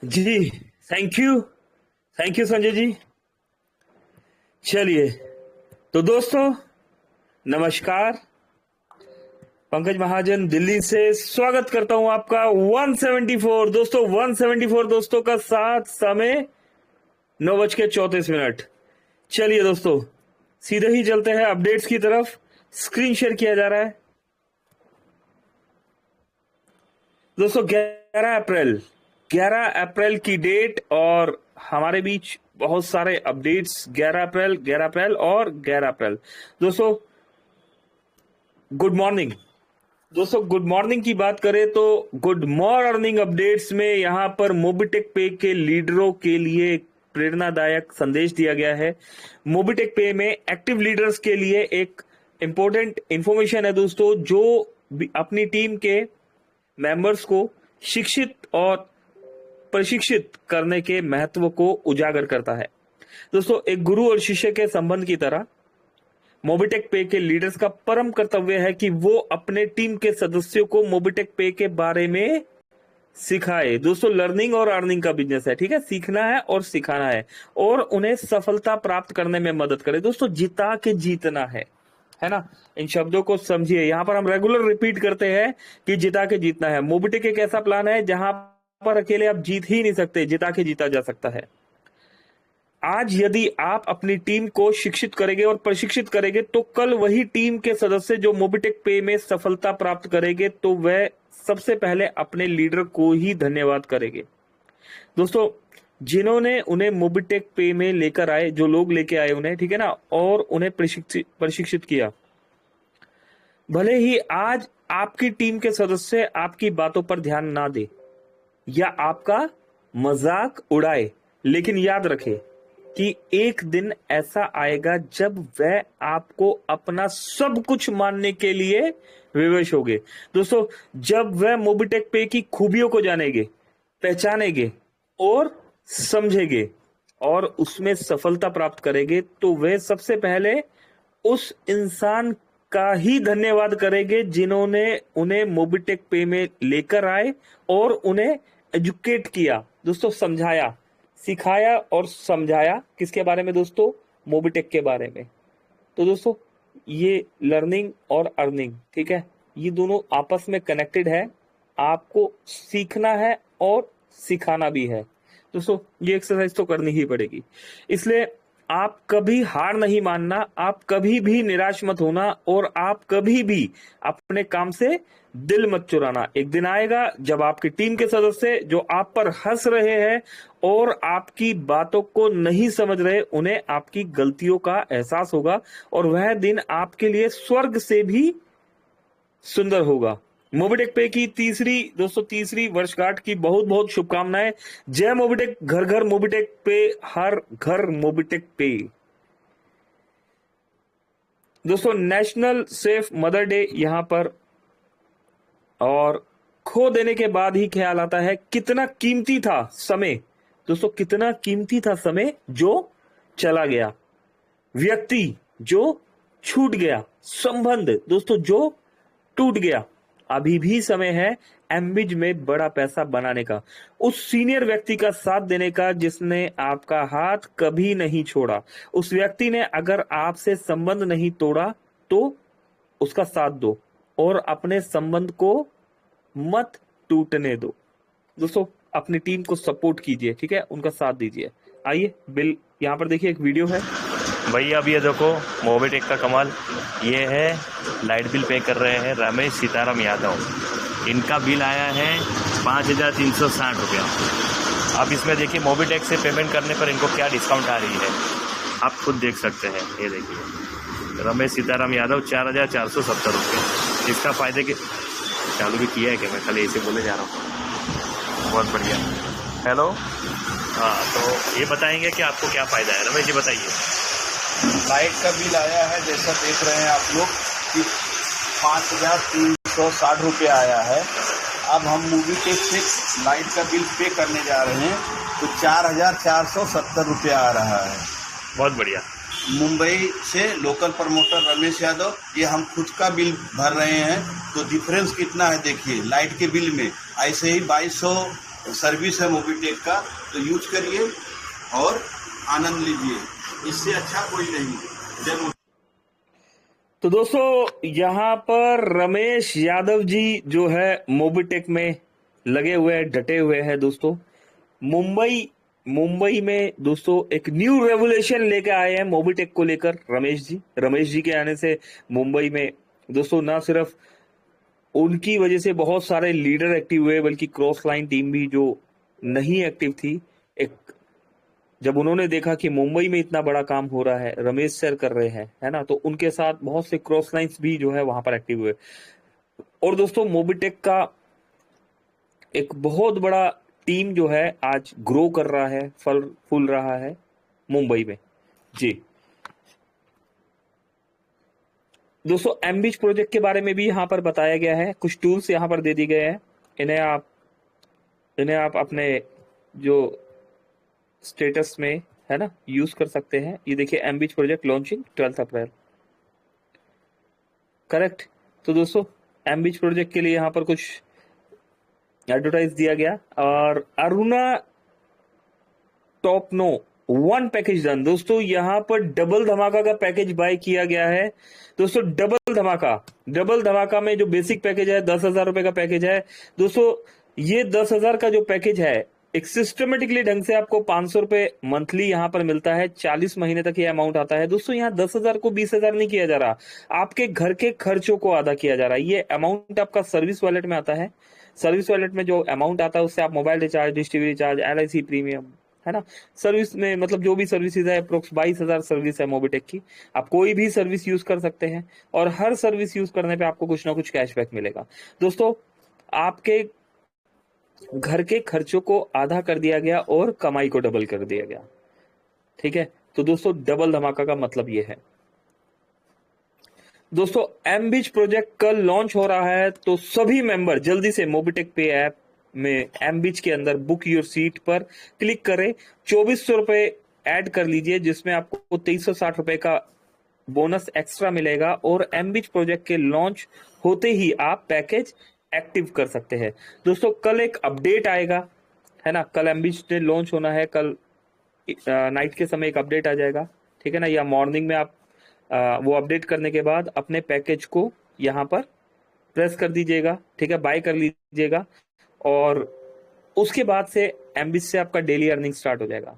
Ji. Thank you Sanjay ji. चलिए, तो दोस्तों नमस्कार। पंकज महाजन दिल्ली से स्वागत करता हूं आपका 174 दोस्तों 174 दोस्तों का साथ समय 9:34। चलिए दोस्तों, सीधे ही चलते हैं अपडेट्स की तरफ। स्क्रीन शेयर किया जा रहा है दोस्तों। 11 अप्रैल की डेट और हमारे बीच बहुत सारे अपडेट्स। 11 अप्रैल और 11 अप्रैल दोस्तों। गुड मॉर्निंग दोस्तों, गुड मॉर्निंग की बात करें तो गुड मॉर्निंग अपडेट्स में यहां पर मोबिटेक पे के लीडरों के लिए एक प्रेरणादायक संदेश दिया गया है। मोबिटेक पे में एक्टिव लीडर्स के लिए एक इंपॉर्टेंट इंफॉर्मेशन है दोस्तों, जो अपनी टीम के मेंबर्स को शिक्षित और प्रशिक्षित करने के महत्व को उजागर करता है। दोस्तों, एक गुरु और शिष्य के संबंध की तरह मोबिटेक पे के लीडर्स का परम कर्तव्य है कि वो अपने टीम के सदस्यों को मोबिटेक पे के बारे में सिखाए। दोस्तों, लर्निंग और अर्निंग का बिजनेस है, ठीक है। सीखना है और सिखाना है और उन्हें सफलता प्राप्त करने में मदद करे। दोस्तों, जिता के जीतना है ना। इन शब्दों को समझिए। यहां पर हम रेगुलर रिपीट करते हैं कि जिता के जीतना है। मोबिटेक एक ऐसा प्लान है जहां पर अकेले आप जीत ही नहीं सकते, जिता के जीता जा सकता है। आज यदि आप अपनी टीम को शिक्षित करेंगे और प्रशिक्षित करेंगे तो कल वही टीम के सदस्य जो मोबिटेक पे में सफलता प्राप्त करेंगे तो वह सबसे पहले अपने लीडर को ही धन्यवाद करेंगे। दोस्तों, जिन्होंने उन्हें मोबिटेक पे में लेकर आए, जो लोग लेके आए उन्हें, ठीक है ना, और उन्हें प्रशिक्षित किया, भले ही आज आपकी टीम के सदस्य आपकी बातों पर ध्यान ना दे या आपका मजाक उड़ाए, लेकिन याद रखें कि एक दिन ऐसा आएगा जब वह आपको अपना सब कुछ मानने के लिए विवश होंगे। दोस्तों, जब वह मोबिटेक पे की खूबियों को जानेंगे, पहचानेंगे और समझेंगे और उसमें सफलता प्राप्त करेंगे तो वे सबसे पहले उस इंसान का ही धन्यवाद करेंगे जिन्होंने उन्हें मोबिटेक पे में लेकर आए और उन्हें एजुकेट किया। दोस्तों, समझाया, सिखाया और समझाया। किसके बारे में दोस्तों? मोबिटेक के बारे में। तो दोस्तों, ये लर्निंग और अर्निंग, ठीक है, ये दोनों आपस में कनेक्टेड है। आपको सीखना है और सिखाना भी है। दोस्तों, ये एक्सरसाइज तो करनी ही पड़ेगी। इसलिए आप कभी हार नहीं मानना, आप कभी भी निराश मत होना और आप कभी भी अपने काम से दिल मत चुराना। एक दिन आएगा जब आपकी टीम के सदस्य जो आप पर हंस रहे हैं और आपकी बातों को नहीं समझ रहे, उन्हें आपकी गलतियों का एहसास होगा और वह दिन आपके लिए स्वर्ग से भी सुंदर होगा। मोबिटेक पे की तीसरी वर्षगांठ की बहुत बहुत शुभकामनाएं। जय मोबिटेक, घर घर मोबिटेक पे, हर घर मोबिटेक पे। दोस्तों, नेशनल सेफ मदर डे यहां पर, और खो देने के बाद ही ख्याल आता है कितना कीमती था समय। दोस्तों, कितना कीमती था समय जो चला गया, व्यक्ति जो छूट गया, संबंध दोस्तों जो टूट गया। अभी भी समय है एमबिज में बड़ा पैसा बनाने का, उस सीनियर व्यक्ति का साथ देने का जिसने आपका हाथ कभी नहीं छोड़ा। उस व्यक्ति ने अगर आपसे संबंध नहीं तोड़ा तो उसका साथ दो और अपने संबंध को मत टूटने दो। दोस्तों, अपनी टीम को सपोर्ट कीजिए, ठीक है, उनका साथ दीजिए। आइए, बिल यहाँ पर देखिए, एक वीडियो है भैया। अब ये देखो मोबिटेक का कमाल, ये है लाइट बिल पे कर रहे हैं रमेश सीताराम यादव। इनका बिल आया है 5,360 रुपया। अब इसमें देखिए मोबिटेक से पेमेंट करने पर इनको क्या डिस्काउंट आ रही है, आप खुद देख सकते हैं। ये देखिए रमेश सीताराम यादव 4,470 रुपये। इसका फ़ायदे के चालू भी किया है कि मैं खाली इसे बोले जा रहा हूँ। बहुत बढ़िया। हेलो, हाँ, तो ये बताएंगे कि आपको क्या फ़ायदा है, रमेश जी बताइए। लाइट का बिल आया है, जैसा देख रहे हैं आप लोग कि 5,360 रुपये आया है। अब हम मोबिटेक से लाइट का बिल पे करने जा रहे हैं तो 4,470 रुपये आ रहा है। बहुत बढ़िया। मुंबई से लोकल प्रमोटर रमेश यादव, ये हम खुद का बिल भर रहे हैं तो डिफरेंस कितना है देखिए। लाइट के बिल में ऐसे ही 2,200 सर्विस है मोबिटेक का, तो यूज करिए और आनंद लीजिए, इससे अच्छा कोई नहीं। जब तो दोस्तों यहाँ पर रमेश यादव जी जो है मोबिटेक में लगे हुए हैं, डटे हुए हैं दोस्तों। मुंबई मुंबई में दोस्तों एक न्यू रेवोल्यूशन लेके आए हैं मोबिटेक को लेकर रमेश जी के आने से मुंबई में दोस्तों ना सिर्फ उनकी वजह से बहुत सारे लीडर एक्टिव हुए, बल्कि क्रॉस लाइन टीम भी जो नहीं एक्टिव थी, एक जब उन्होंने देखा कि मुंबई में इतना बड़ा काम हो रहा है, रमेश सर कर रहे हैं, है ना, तो उनके साथ बहुत से क्रॉस लाइंस भी जो है वहां पर एक्टिव हुए। और दोस्तों मोबिटेक का एक बहुत बड़ा टीम जो है आज ग्रो कर रहा है, फल फूल रहा है मुंबई में जी। दोस्तों एमबीच प्रोजेक्ट के बारे में भी यहाँ पर बताया गया है, कुछ टूल्स यहाँ पर दे दिए गए हैं। इन्हें आप अपने जो स्टेटस में है ना यूज कर सकते हैं। ये देखिए एमबीच प्रोजेक्ट लॉन्चिंग 12 अप्रैल, करेक्ट। तो दोस्तों एमबीच प्रोजेक्ट के लिए यहाँ पर कुछ एडवर्टाइज दिया गया। और Aruna top no 1 package done, दोस्तों यहाँ पर डबल धमाका का पैकेज बाय किया गया है दोस्तों। डबल धमाका में जो बेसिक पैकेज है 10,000 रुपए का पैकेज है दोस्तों। ये 10,000 का जो पैकेज है एक सिस्टमेटिकली ढंग से आपको 500 रुपए मंथली यहाँ पर मिलता है, 40 महीने तक ये अमाउंट आता है दोस्तों। यहाँ 10,000 को 20,000 नहीं किया जा रहा, आपके घर के खर्चों को आधा किया जा रहा है। ये अमाउंट आपका सर्विस वॉलेट में आता है। सर्विस वॉलेट में जो अमाउंट आता है उससे आप mobile recharge, dish TV recharge, LIC premium, है ना, सर्विस में मतलब जो भी सर्विसेज है, अप्रोक्स 22,000 सर्विस है मोबिटेक की। आप कोई भी सर्विस यूज कर सकते हैं और हर सर्विस यूज करने पे आपको कुछ ना कुछ कैशबैक मिलेगा दोस्तों। आपके घर के खर्चों को आधा कर दिया गया और कमाई को डबल कर दिया गया, ठीक है। तो दोस्तों डबल धमाका का मतलब ये है दोस्तों। एमबीच प्रोजेक्ट कल लॉन्च हो रहा है, तो सभी मेंबर जल्दी से मोबिटेक पे ऐप में एमबीच के अंदर बुक योर सीट पर क्लिक करें। 2400 रुपए ऐड कर लीजिए, जिसमें आपको 2360 रुपए का बोनस एक्स्ट्रा मिलेगा। और एमबीच प्रोजेक्ट के लॉन्च होते ही आप पैकेज एक्टिव कर सकते हैं दोस्तों। कल एक अपडेट आएगा, है ना, कल एमबीच ने लॉन्च होना है, कल नाइट के समय एक अपडेट आ जाएगा, ठीक है ना, या मॉर्निंग में आप वो अपडेट करने के बाद अपने पैकेज को यहाँ पर प्रेस कर दीजिएगा, ठीक है, बाय कर लीजिएगा। और उसके बाद से एमबीच से आपका डेली अर्निंग स्टार्ट हो जाएगा।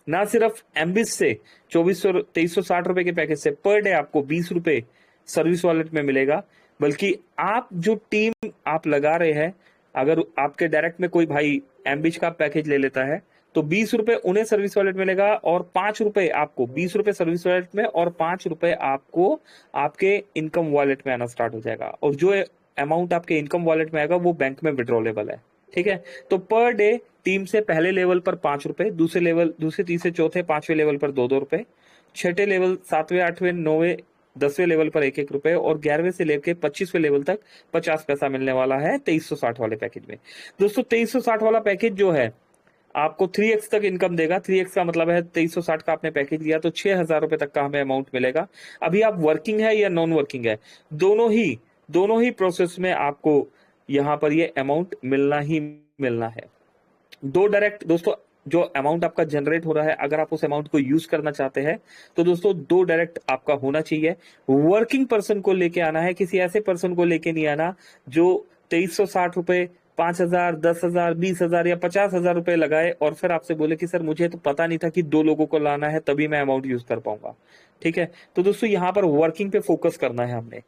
ना सिर्फ एमबीच से 2360 रुपए के पैकेज से पर डे आपको 20 रुपए सर्विस वॉलेट में मिलेगा, बल्कि आप जो टीम आप लगा रहे हैं, अगर आपके डायरेक्ट में कोई भाई एमबीच का पैकेज ले लेता है तो 20 रुपए उन्हें सर्विस वॉलेट मिलेगा और 5 रुपए आपको, 20 रुपए सर्विस वॉलेट में और 5 रुपए आपको आपके इनकम वॉलेट में आना स्टार्ट हो जाएगा। और जो अमाउंट आपके इनकम वॉलेट में आएगा वो बैंक में विड्रॉलेबल है, ठीक है। तो पर डे टीम से पहले लेवल पर 5 रुपए, दूसरे तीसरे चौथे 5वें लेवल पर 2-2 रुपए, छठे लेवल 7वें 8वें 9वें 10वें लेवल पर 1-1 रुपए और 11वें से लेकर 25वें लेवल तक 50 पैसा मिलने वाला है 2360 वाले पैकेज में दोस्तों। 2360 वाला पैकेज जो है आपको 3x तक इनकम देगा। 3x का मतलब है 2360 का आपने पैकेज लिया तो 6,000 रुपए तक का हमें अमाउंट मिलेगा। अभी आप वर्किंग है या नॉन वर्किंग है, दोनों ही प्रोसेस में आपको यहाँ पर ये अमाउंट मिलना ही मिलना है। दो डायरेक्ट दोस्तों, जो अमाउंट आपका जनरेट हो रहा है, अगर आप उस अमाउंट को यूज करना चाहते हैं तो दोस्तों 2 डायरेक्ट आपका होना चाहिए। वर्किंग पर्सन को लेके आना है, किसी ऐसे पर्सन को लेके नहीं आना जो 2360 रुपए 5,000, 10,000, 20,000 या 50,000 रुपए लगाए और फिर आपसे बोले कि सर मुझे तो पता नहीं था कि 2 लोगों को लाना है तभी मैं अमाउंट यूज कर पाऊंगा, ठीक है। तो दोस्तों यहाँ पर वर्किंग पे फोकस करना है हमने।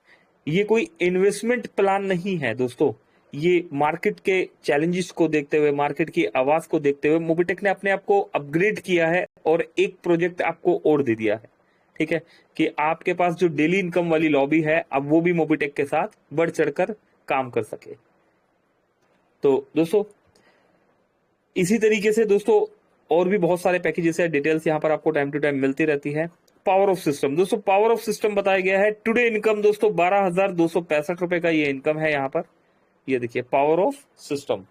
ये कोई इन्वेस्टमेंट प्लान नहीं है दोस्तों, ये मार्केट के चैलेंजेस को देखते हुए, मार्केट की आवाज को देखते हुए मोबिटेक ने अपने आप को अपग्रेड किया है और एक प्रोजेक्ट आपको और दे दिया है, ठीक है, कि आपके पास जो डेली इनकम वाली लॉबी है अब वो भी मोबिटेक के साथ बढ़ चढ़कर काम कर सके। तो दोस्तों इसी तरीके से दोस्तों और भी बहुत सारे पैकेजेस है, डिटेल्स यहाँ पर आपको टाइम टू टाइम मिलती रहती है। पावर ऑफ सिस्टम दोस्तों, पावर ऑफ सिस्टम बताया गया है। टुडे इनकम दोस्तों 12,265 रुपए का ये इनकम है यहाँ पर। ये देखिए पावर ऑफ सिस्टम,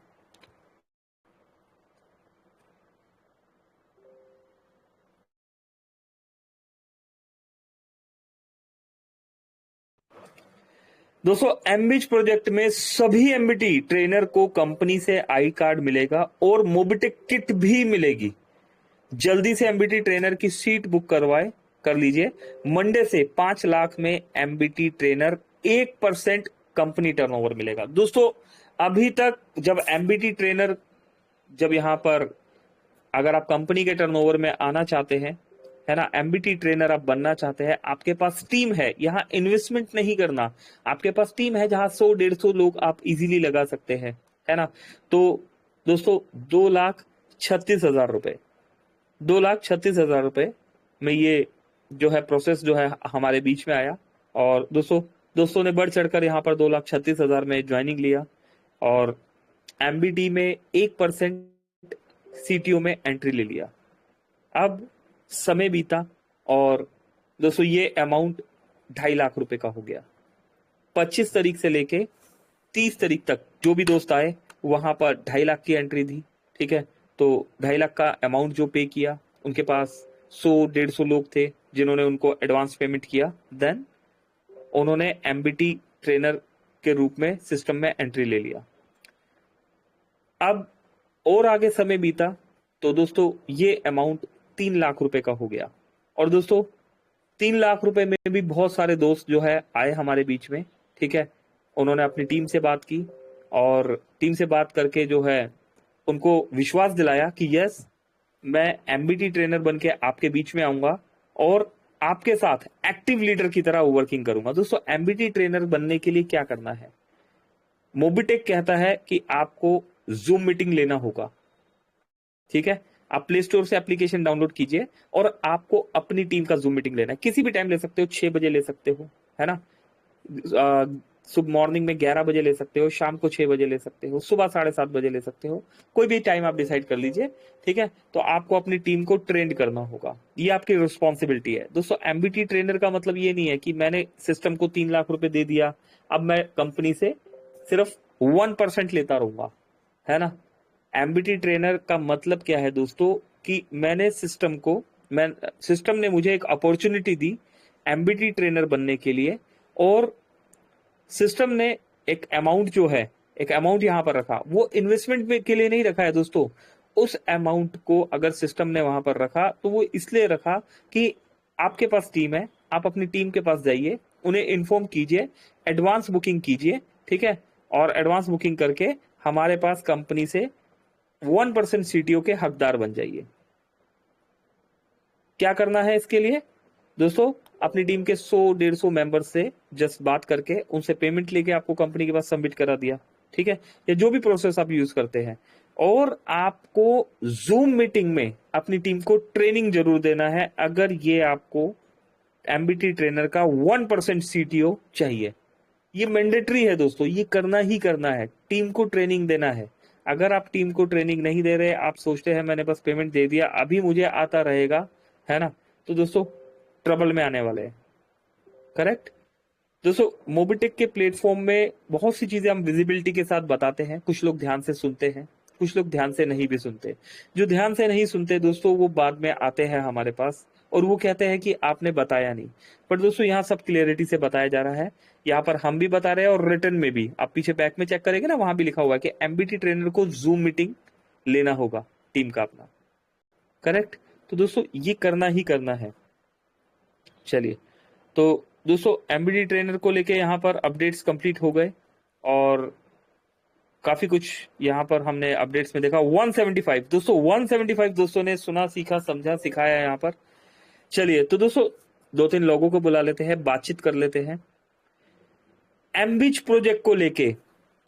दोस्तों एमबीच प्रोजेक्ट में सभी एमबीटी ट्रेनर को कंपनी से आई कार्ड मिलेगा और मोबिटेक किट भी मिलेगी। जल्दी से एमबीटी ट्रेनर की सीट बुक कर लीजिए। मंडे से 5 लाख में एमबीटी ट्रेनर 1% कंपनी टर्नओवर मिलेगा। दोस्तों अभी तक जब एमबीटी ट्रेनर जब यहां पर अगर आप कंपनी के टर्नओवर में आना चाहते हैं, है ना, एमबीटी ट्रेनर आप बनना चाहते हैं, आपके पास टीम है, यहाँ इन्वेस्टमेंट नहीं करना, आपके पास टीम है जहां 100-150 लोग आप इजीली लगा सकते हैं, है ना। तो दोस्तों 2,36,000 रुपए, 2,36,000 रुपए में ये जो है प्रोसेस जो है हमारे बीच में आया। और दोस्तों ने बढ़ चढ़कर यहाँ पर 2,36,000 में ज्वाइनिंग लिया और एमबीटी में 1% सीटीओ में एंट्री ले लिया। अब समय बीता और दोस्तों ये अमाउंट 2.5 लाख रुपए का हो गया। 25 तारीख से लेके 30 तारीख तक जो भी दोस्त आए वहां पर 2.5 लाख की एंट्री दी, ठीक है। तो 2.5 लाख का अमाउंट जो पे किया, उनके पास 100-150 लोग थे जिन्होंने उनको एडवांस पेमेंट किया, देन उन्होंने एमबीटी ट्रेनर के रूप में सिस्टम में एंट्री ले लिया। अब और आगे समय बीता तो दोस्तों ये अमाउंट 3 लाख रुपए का हो गया। और दोस्तों 3 लाख रुपए में भी बहुत सारे दोस्त जो है आए हमारे बीच में, ठीक है। उन्होंने अपनी टीम से बात की और टीम से बात करके जो है उनको विश्वास दिलाया कि यस, मैं एमबीटी ट्रेनर बन के आपके बीच में आऊंगा और आपके साथ एक्टिव लीडर की तरह वर्किंग करूंगा। दोस्तों एमबीटी ट्रेनर बनने के लिए क्या करना है, मोबिटेक कहता है कि आपको जूम मीटिंग लेना होगा, ठीक है। आप प्ले स्टोर से एप्लीकेशन डाउनलोड कीजिए और आपको अपनी टीम का जूम मीटिंग लेना है। किसी भी टाइम ले सकते हो, 6 बजे ले सकते हो, है ना, सुबह मॉर्निंग में 11 बजे ले सकते हो, शाम को 6 बजे ले सकते हो, सुबह 7:30 बजे ले सकते हो, कोई भी टाइम आप डिसाइड कर लीजिए, ठीक है। तो आपको अपनी टीम को ट्रेन करना होगा, ये आपकी रिस्पॉन्सिबिलिटी है। दोस्तों एमबीटी ट्रेनर का मतलब ये नहीं है कि मैंने सिस्टम को 3 लाख रुपए दे दिया, अब मैं कंपनी से सिर्फ 1% लेता रहूंगा, है ना। एमबीटी ट्रेनर का मतलब क्या है दोस्तों कि सिस्टम ने मुझे एक अपॉर्चुनिटी दी एमबीटी ट्रेनर बनने के लिए और सिस्टम ने एक अमाउंट जो है, एक अमाउंट यहां पर रखा, वो इन्वेस्टमेंट के लिए नहीं रखा है दोस्तों। उस अमाउंट को अगर सिस्टम ने वहां पर रखा तो वो इसलिए रखा कि आपके पास टीम है, आप अपनी टीम के पास जाइए, उन्हें इन्फॉर्म कीजिए, एडवांस बुकिंग कीजिए, ठीक है। और एडवांस बुकिंग करके हमारे पास कंपनी से 1% सीटीओ के हकदार बन जाइए। क्या करना है इसके लिए दोस्तों, अपनी टीम के 100-150 मेंबर से जस्ट बात करके उनसे पेमेंट लेके आपको कंपनी के पास सबमिट करा दिया, ठीक है, या जो भी प्रोसेस आप यूज करते हैं। और आपको जूम मीटिंग में अपनी टीम को ट्रेनिंग जरूर देना है अगर ये आपको एमबीटी ट्रेनर का 1% सीटीओ चाहिए। ये मैंडेटरी है दोस्तों, ये करना ही करना है, टीम को ट्रेनिंग देना है। अगर आप टीम को ट्रेनिंग नहीं दे रहे, आप सोचते हैं मैंने बस पेमेंट दे दिया अभी मुझे आता रहेगा, है ना, तो दोस्तों ट्रबल में आने वाले हैं, करेक्ट। दोस्तों मोबिटेक के प्लेटफॉर्म में बहुत सी चीजें हम विजिबिलिटी के साथ बताते हैं, कुछ लोग ध्यान से सुनते हैं, कुछ लोग ध्यान से नहीं भी सुनते। जो ध्यान से नहीं सुनते दोस्तों वो बाद में आते हैं हमारे पास और वो कहते हैं कि आपने बताया नहीं। पर दोस्तों यहाँ सब क्लियरिटी से बताया जा रहा है, यहाँ पर हम भी बता रहे हैं और रिटर्न में भी, आप पीछे बैक में चेक करेंगे ना, वहां भी लिखा हुआ है कि एमबीटी ट्रेनर को जूम मीटिंग लेना होगा टीम का अपना, करेक्ट। तो दोस्तों ये करना ही करना है। चलिए, तो दोस्तों एमबीटी ट्रेनर को लेके यहाँ पर अपडेट्स कंप्लीट हो गए और काफी कुछ यहाँ पर हमने अपडेट्स में देखा। 175 दोस्तों ने सुना, सीखा, समझा, सिखाया यहाँ पर। चलिए तो दोस्तों 2-3 लोगों को बुला लेते हैं, बातचीत कर लेते हैं। एमबीच प्रोजेक्ट को लेके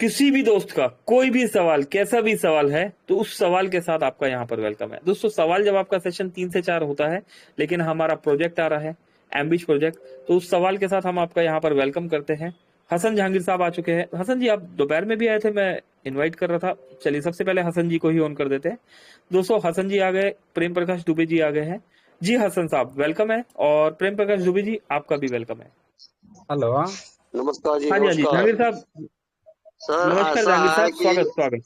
किसी भी दोस्त का कोई भी सवाल, कैसा भी सवाल है, तो उस सवाल के साथ आपका यहाँ पर वेलकम है। दोस्तों सवाल जब आपका सेशन 3 से 4 होता है, लेकिन हमारा प्रोजेक्ट आ रहा है एमबीच प्रोजेक्ट, तो उस सवाल के साथ हम आपका यहाँ पर वेलकम करते हैं। हसन जहांगीर साहब आ चुके हैं। हसन जी आप दोपहर में भी आए थे, मैं इनवाइट कर रहा था। चलिए सबसे पहले हसन जी को ही ऑन कर देते हैं। दोस्तों हसन जी आ गए, प्रेम प्रकाश दुबे जी आ गए हैं। जी हसन साहब वेलकम है और प्रेम प्रकाश दुबे जी आपका भी वेलकम है। हेलो, नमस्कार जी। हाँ जी, हाँ जी जहांगीर साहब। सर नमस्कार जहांगीर साहब, स्वागत।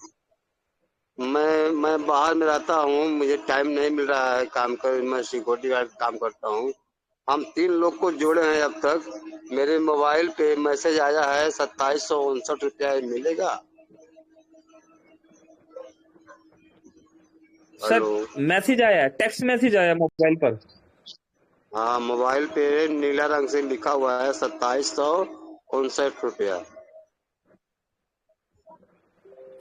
मैं बाहर में रहता हूँ, मुझे टाइम नहीं मिल रहा है काम कर, मैं सिक्योरिटी गार्ड काम करता हूँ, हम 3 लोग को जोड़े हैं अब तक। मेरे मोबाइल पे मैसेज आया है 2759 रुपया मिलेगा। Sir hello. मैसेज आया, टेक्स्ट मैसेज आया मोबाइल पर। हाँ, मोबाइल पे नीला रंग से लिखा हुआ है 2759 रुपया।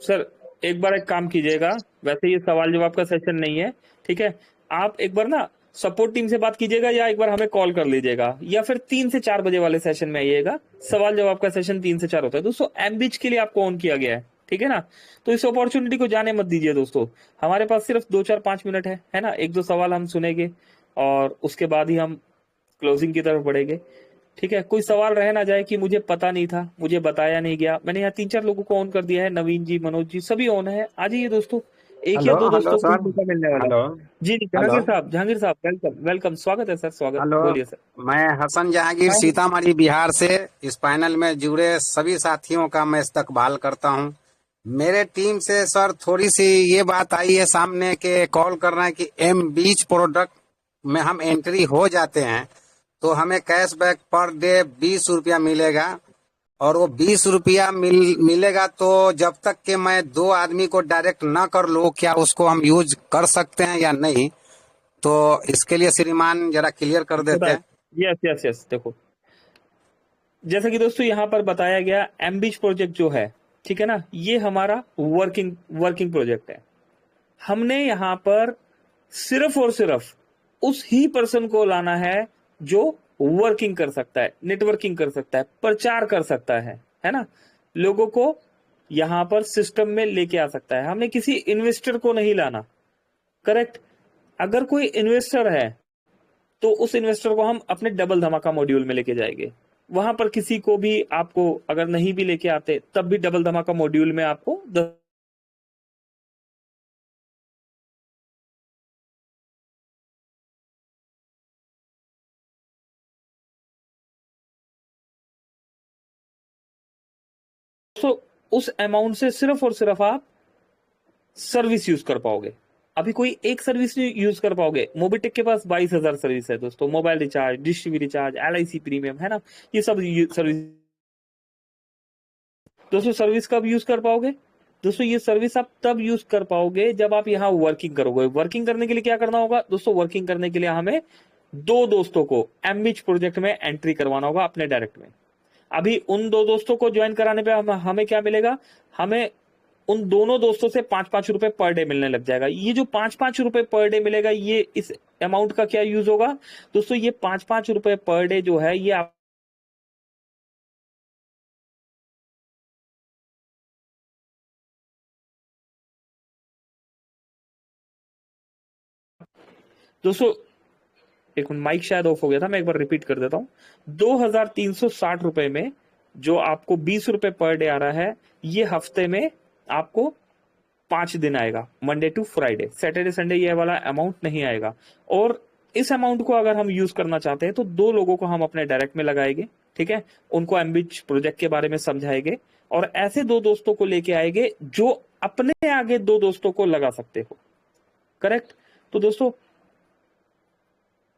सर एक बार एक काम कीजिएगा, वैसे ये सवाल जवाब का सेशन नहीं है, ठीक है। आप एक बार ना सपोर्ट टीम से बात कीजिएगा या एक बार हमें कॉल कर लीजिएगा, या फिर 3 से 4 बजे वाले सेशन में आइएगा। सवाल जवाब का सेशन 3 से 4 होता है दोस्तों। एमबीच के लिए आपको ऑन किया गया है, ठीक है ना। तो इस अपॉर्चुनिटी को जाने मत दीजिए दोस्तों। हमारे पास सिर्फ 2 4 5 मिनट है ना। 1 2 सवाल हम सुनेंगे और उसके बाद ही हम क्लोजिंग की तरफ बढ़ेंगे, ठीक है। कोई सवाल रह ना जाए कि मुझे पता नहीं था, मुझे बताया नहीं गया। मैंने यहाँ 3 4 लोगों को ऑन कर दिया है, नवीन जी, मनोज जी, सभी ऑन है। आ जाइए दोस्तों, एक या हेलो दो हेलो दोस्तों को सर। मौका मिलने वाला हेलो है। जी जी, हेलो जहांगीर साहब वेलकम वेलकम, स्वागत है सर, स्वागत, हेलो। बोलिए सर। मैं हसन जहांगीर हाँ सीतामढ़ी बिहार से इस पैनल में जुड़े सभी साथियों का मैं इस्तकबाल करता हूं। मेरे टीम से सर थोड़ी सी ये बात आई है सामने के कॉल कर रहे हैं कि एम बीच प्रोडक्ट में हम एंट्री हो जाते हैं तो हमें कैशबैक पर डे 20 रुपया मिलेगा, और वो 20 रुपया मिलेगा तो जब तक कि मैं 2 आदमी को डायरेक्ट ना कर लूं, क्या उसको हम यूज कर सकते हैं या नहीं? तो इसके लिए श्रीमान जरा क्लियर कर देते बताए। हैं। यस यस यस, देखो जैसा कि दोस्तों यहाँ पर बताया गया, एमबीच प्रोजेक्ट जो है, ठीक है ना, ये हमारा वर्किंग वर्किंग प्रोजेक्ट है। हमने यहाँ पर सिर्फ और सिर्फ उस ही पर्सन को लाना है जो वर्किंग कर सकता है, नेटवर्किंग कर सकता है, प्रचार कर सकता है ना, लोगों को यहां पर सिस्टम में लेके आ सकता है। हमें किसी इन्वेस्टर को नहीं लाना, करेक्ट। अगर कोई इन्वेस्टर है तो उस इन्वेस्टर को हम अपने डबल धमाका मॉड्यूल में लेके जाएंगे। वहां पर किसी को भी आपको अगर नहीं भी लेके आते तब भी डबल धमाका मॉड्यूल में आपको तो उस अमाउंट से सिर्फ और सिर्फ आप सर्विस यूज कर पाओगे। अभी कोई एक सर्विस नहीं यूज कर पाओगे। मोबिटेक के पास 22,000 सर्विस है दोस्तों, mobile recharge, dish TV recharge, LIC premium, है ना, ये सब सर्विस। दोस्तों सर्विस कब यूज कर पाओगे? दोस्तों ये सर्विस आप तब यूज कर पाओगे जब आप यहाँ वर्किंग करोगे। वर्किंग करने के लिए क्या करना होगा दोस्तों? वर्किंग करने के लिए हमें 2 दोस्तों को एमबीच प्रोजेक्ट में एंट्री करवाना होगा अपने डायरेक्ट में। अभी उन 2 दोस्तों को ज्वाइन कराने पे हमें क्या मिलेगा? हमें उन दोनों दोस्तों से 5-5 रुपए पर डे मिलने लग जाएगा। ये जो 5-5 रुपए पर डे मिलेगा, ये इस अमाउंट का क्या यूज होगा दोस्तों? ये 5-5 रुपए पर डे जो है, ये आप दोस्तों, एक मिनट, माइक शायद ऑफ हो गया था, मैं एक बार रिपीट कर देता हूं। 2,360 रुपए में जो आपको 20 रुपए पर डे आ रहा है, ये हफ्ते में आपको 5 दिन आएगा, Monday to Friday. Saturday Sunday ये वाला अमाउंट नहीं आएगा। और इस अमाउंट को अगर हम यूज करना चाहते हैं तो 2 लोगों को हम अपने डायरेक्ट में लगाएंगे, ठीक है। उनको एमबीच प्रोजेक्ट के बारे में समझाएंगे और ऐसे 2 दोस्तों को लेके आएंगे जो अपने आगे 2 दोस्तों को लगा सकते हो, करेक्ट। तो दोस्तों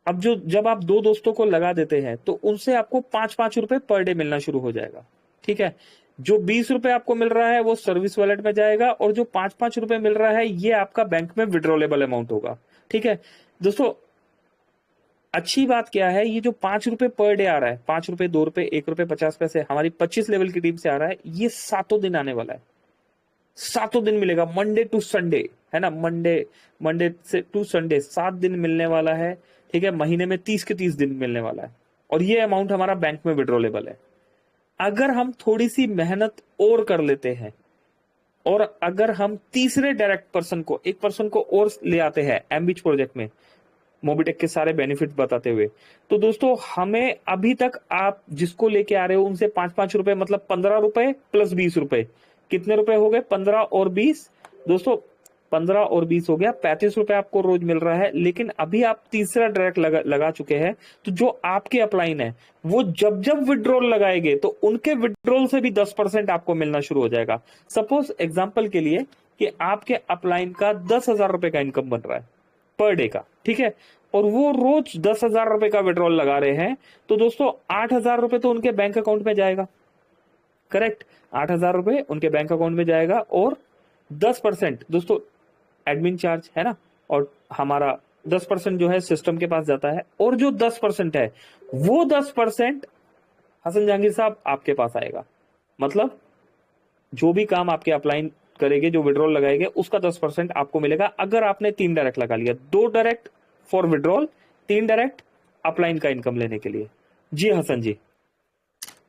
अब जब आप 2 दोस्तों को लगा देते हैं तो उनसे आपको 5-5 रुपए पर डे मिलना शुरू हो जाएगा, ठीक है। जो 20 रुपए आपको मिल रहा है वो सर्विस वॉलेट में जाएगा, और जो 5-5 रुपए मिल रहा है ये आपका बैंक में विड्रॉलेबल अमाउंट होगा, ठीक है। दोस्तों अच्छी बात क्या है, ये जो 5 रुपए पर डे आ रहा है, 5 रुपए, 2 रुपए, 1 रुपए 50 पैसे, हमारी 25 लेवल की टीम से आ रहा है, ये 7 दिन आने वाला है। 7 दिन मिलेगा, मंडे टू संडे, है ना, मंडे से टू संडे 7 दिन मिलने वाला है, ठीक है। महीने में 30 के 30 दिन मिलने वाला है, और ये अमाउंट हमारा बैंक में विड्रॉलेबल है। अगर हम थोड़ी सी मेहनत और कर लेते हैं और अगर हम तीसरे डायरेक्ट पर्सन को, एक पर्सन को और ले आते हैं एमबीच प्रोजेक्ट में, मोबिटेक के सारे बेनिफिट बताते हुए, तो दोस्तों हमें अभी तक आप जिसको लेके आ रहे हो उनसे 5-5 रुपए, मतलब 15 रुपए प्लस 20 रुपए, कितने रुपए हो गए? 15 और 20 दोस्तों, 15 और 20 हो गया, 35 रुपए आपको रोज मिल रहा है। लेकिन अभी आप तीसरा डायरेक्ट लगा चुके हैं, तो जो आपके अपलाइन है वो जब विड्रॉल लगाएंगे तो उनके विड्रॉल से भी 10% आपको मिलना शुरू हो जाएगा। सपोज एग्जाम्पल के लिए कि आपके अपलाइन का 10,000 रुपए का इनकम बन रहा है, पर डे का, ठीक है, और वो रोज 10,000 रुपए का विड्रॉल लगा रहे हैं, तो दोस्तों 8,000 रुपए तो उनके बैंक अकाउंट में जाएगा। करेक्ट, 8,000 रुपए उनके बैंक अकाउंट में जाएगा, और 10% दोस्तों एडमिन चार्ज है ना, और हमारा 10% जो है सिस्टम के पास जाता है, और जो 10% है वो 10% हसन जहांगीर साहब आपके पास आएगा। मतलब जो भी काम आपके अपलाइन करेंगे, जो विड्रॉल लगाएंगे, उसका 10% आपको मिलेगा। अगर आपने 3 डायरेक्ट लगा लिया, 2 direct for withdrawal, 3 direct upline का इनकम लेने के लिए। जी हसन जी।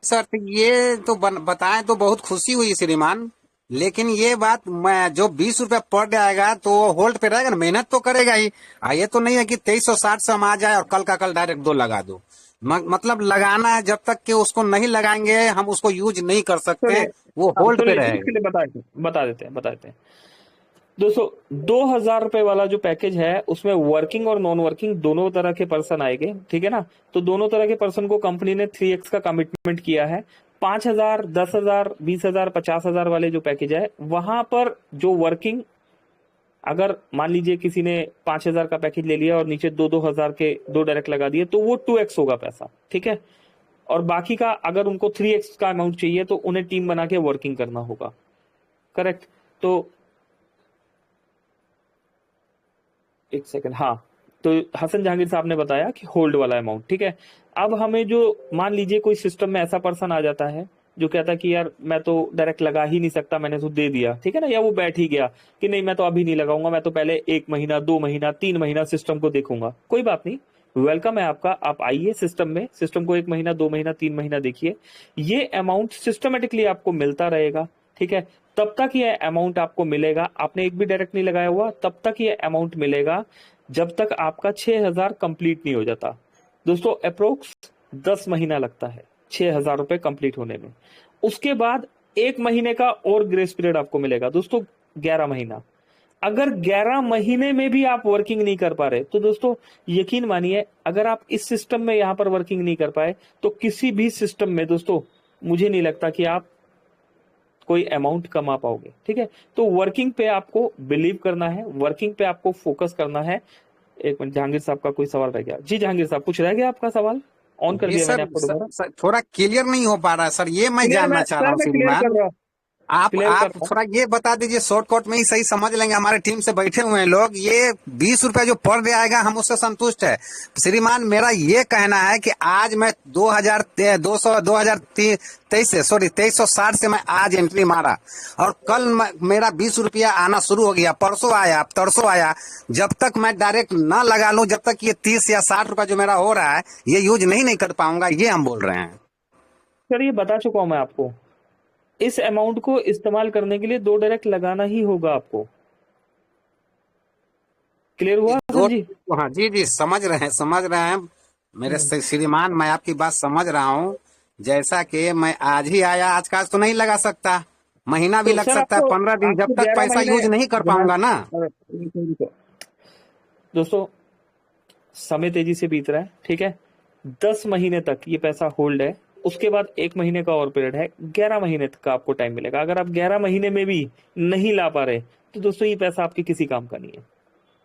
सर तो ये तो बताएं तो बहुत खुशी हुई श्रीमान, लेकिन ये बात मैं जो 20 रुपया पर डे आएगा तो वो होल्ड पे रहेगा ना, मेहनत तो करेगा ही। ये तो नहीं है कि 2360 से हम आ जाए और कल का कल डायरेक्ट 2 लगा दो। मतलब लगाना है, जब तक कि उसको नहीं लगाएंगे हम उसको यूज नहीं कर सकते हैं, वो होल्ड पे चलिए रहेगा। इसके लिए बता देते हैं दोस्तों। 2,000 रुपए वाला जो पैकेज है उसमें वर्किंग और नॉन वर्किंग दोनों तरह के पर्सन आएंगे, ठीक है ना। तो दोनों तरह के पर्सन को कंपनी ने 3x का कमिटमेंट किया है। 5,000, 10,000, 20,000, 50,000 वाले जो पैकेज है, वहां पर जो वर्किंग, अगर मान लीजिए किसी ने 5,000 का पैकेज ले लिया और नीचे 2-2 हजार के 2 डायरेक्ट लगा दिए, तो वो 2x होगा पैसा, ठीक है। और बाकी का अगर उनको 3x का अमाउंट चाहिए तो उन्हें टीम बना के वर्किंग करना होगा। करेक्ट। तो एक सेकंड, हाँ, तो हसन जहांगीर साहब ने बताया कि होल्ड वाला अमाउंट, ठीक है। अब हमें जो मान लीजिए कोई सिस्टम में ऐसा पर्सन आ जाता है जो कहता है कि यार मैं तो डायरेक्ट लगा ही नहीं सकता, मैंने तो दे दिया, ठीक है ना, या वो बैठ ही गया कि नहीं मैं तो अभी नहीं लगाऊंगा, मैं तो पहले 1 महीना, 2 महीना, 3 महीना सिस्टम को देखूंगा। कोई बात नहीं, वेलकम है आपका, आप आइए सिस्टम में, सिस्टम को 1 महीना, 2 महीना, 3 महीना देखिए। ये अमाउंट सिस्टमेटिकली आपको मिलता रहेगा, ठीक है। तब तक ये अमाउंट आपको मिलेगा, आपने एक भी डायरेक्ट नहीं लगाया हुआ, तब तक ये अमाउंट मिलेगा जब तक आपका 6,000 कंप्लीट नहीं हो जाता। दोस्तों अप्रोक्स 10 महीना लगता है 6,000 रुपए कंप्लीट होने में। उसके बाद 1 महीने का और ग्रेस पीरियड आपको मिलेगा दोस्तों, 11 महीना। अगर 11 महीने में भी आप वर्किंग नहीं कर पा रहे, तो दोस्तों यकीन मानिए, अगर आप इस सिस्टम में यहां पर वर्किंग नहीं कर पाए, तो किसी भी सिस्टम में दोस्तों मुझे नहीं लगता कि आप कोई अमाउंट कमा पाओगे, ठीक है। तो वर्किंग पे आपको बिलीव करना है, वर्किंग पे आपको फोकस करना है। एक मिनट, जहांगीर साहब का कोई सवाल रह गया। जी जहांगीर साहब, कुछ रह गया आपका सवाल? ऑन कर ये दिया मैंने सर, आपको दोबारा। थोड़ा क्लियर नहीं हो पा रहा है सर, ये मैं क्लियर, जानना मैं चाह रहा सर हूँ मैं क्लियर कर श्रीमान। रहा हूँ, क्लियर कर आप रहा हूँ। थोड़ा ये बता दीजिए, शॉर्टकट में ही सही समझ लेंगे, हमारे टीम से बैठे हुए हैं लोग। ये 20 रुपया जो पर डे आएगा हम उससे संतुष्ट है श्रीमान। मेरा ये कहना है कि आज मैं 2023 से, सॉरी 2360 से मैं आज एंट्री मारा, और कल मेरा 20 रुपया आना शुरू हो गया, परसों आया, तरसों आया। जब तक मैं डायरेक्ट ना लगा लूं, जब तक ये 30 या 60 रुपया जो मेरा हो रहा है ये यूज नहीं कर पाऊंगा, ये हम बोल रहे हैं। सर ये बता चुका हूं मैं आपको, इस अमाउंट को इस्तेमाल करने के लिए 2 डायरेक्ट लगाना ही होगा आपको। क्लियर हुआ दो, सर जी? हाँ जी जी, समझ रहे हैं मेरे श्रीमान, मैं आपकी बात समझ रहा हूँ। जैसा कि मैं आज ही आया, आज का आज तो नहीं लगा सकता, महीना भी तो लग सर सकता है, आपको 15 दिन, जब आपको तक 11 पैसा महीने यूज नहीं कर ध्यान, पाऊंगा ना। दोस्तों समय तेजी से बीत रहा है, ठीक है। 10 महीने तक ये पैसा होल्ड है, उसके बाद 1 महीने का और पीरियड है, 11 महीने तक का आपको टाइम मिलेगा। अगर आप 11 महीने में भी नहीं ला पा रहे, तो दोस्तों ये पैसा आपके किसी काम का नहीं है।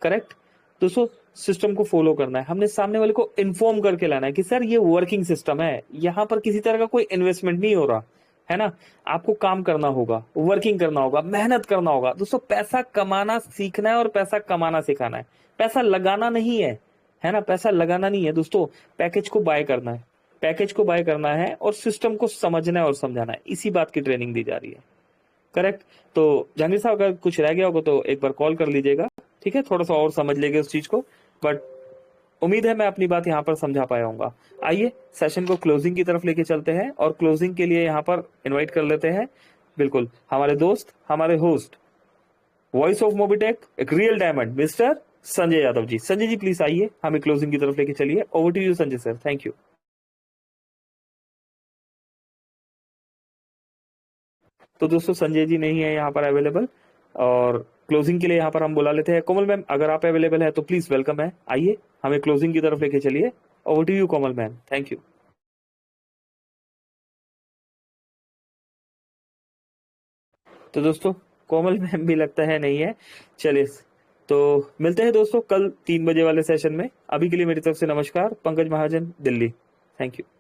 करेक्ट। दोस्तों सिस्टम को फॉलो करना है, हमने सामने वाले को इन्फॉर्म करके लाना है कि सर ये वर्किंग सिस्टम है, यहां पर किसी तरह का कोई इन्वेस्टमेंट नहीं हो रहा है ना। आपको काम करना होगा, वर्किंग करना होगा, मेहनत करना होगा। दोस्तों पैसा कमाना सीखना है और पैसा कमाना सिखाना है, पैसा लगाना नहीं है ना, पैसा लगाना नहीं है दोस्तों। पैकेज को बाय करना है, पैकेज को बाय करना है और सिस्टम को समझना है और समझाना है, इसी बात की ट्रेनिंग दी जा रही है। करेक्ट। तो जहांगीर साहब अगर कुछ रह गया होगा तो एक बार कॉल कर लीजिएगा, ठीक है, थोड़ा सा और समझ लेंगे उस चीज को। बट उम्मीद है मैं अपनी बात यहाँ पर समझा पाया हूँ। आइए सेशन को क्लोजिंग की तरफ लेके चलते हैं, और क्लोजिंग के लिए यहाँ पर इनवाइट कर लेते हैं बिल्कुल हमारे दोस्त, हमारे होस्ट, वॉइस ऑफ मोबिटेक, एक real diamond, mister Sanjay Yadav ji. Sanjay ji please आइए, हमें क्लोजिंग की तरफ लेके चलिए। Over to you Sanjay sir, thank you. तो दोस्तों संजय जी नहीं है यहाँ पर अवेलेबल, और क्लोजिंग के लिए यहाँ पर हम बुला लेते हैं कोमल मैम, अगर आप अवेलेबल है तो प्लीज वेलकम है, आइए हमें क्लोजिंग की तरफ लेके चलिए। Over to you Komal ma'am, thank you. तो दोस्तों कोमल मैम भी लगता है नहीं है, चलिए तो मिलते हैं दोस्तों कल 3 बजे वाले सेशन में। अभी के लिए मेरी तरफ से नमस्कार। पंकज महाजन, दिल्ली। Thank you.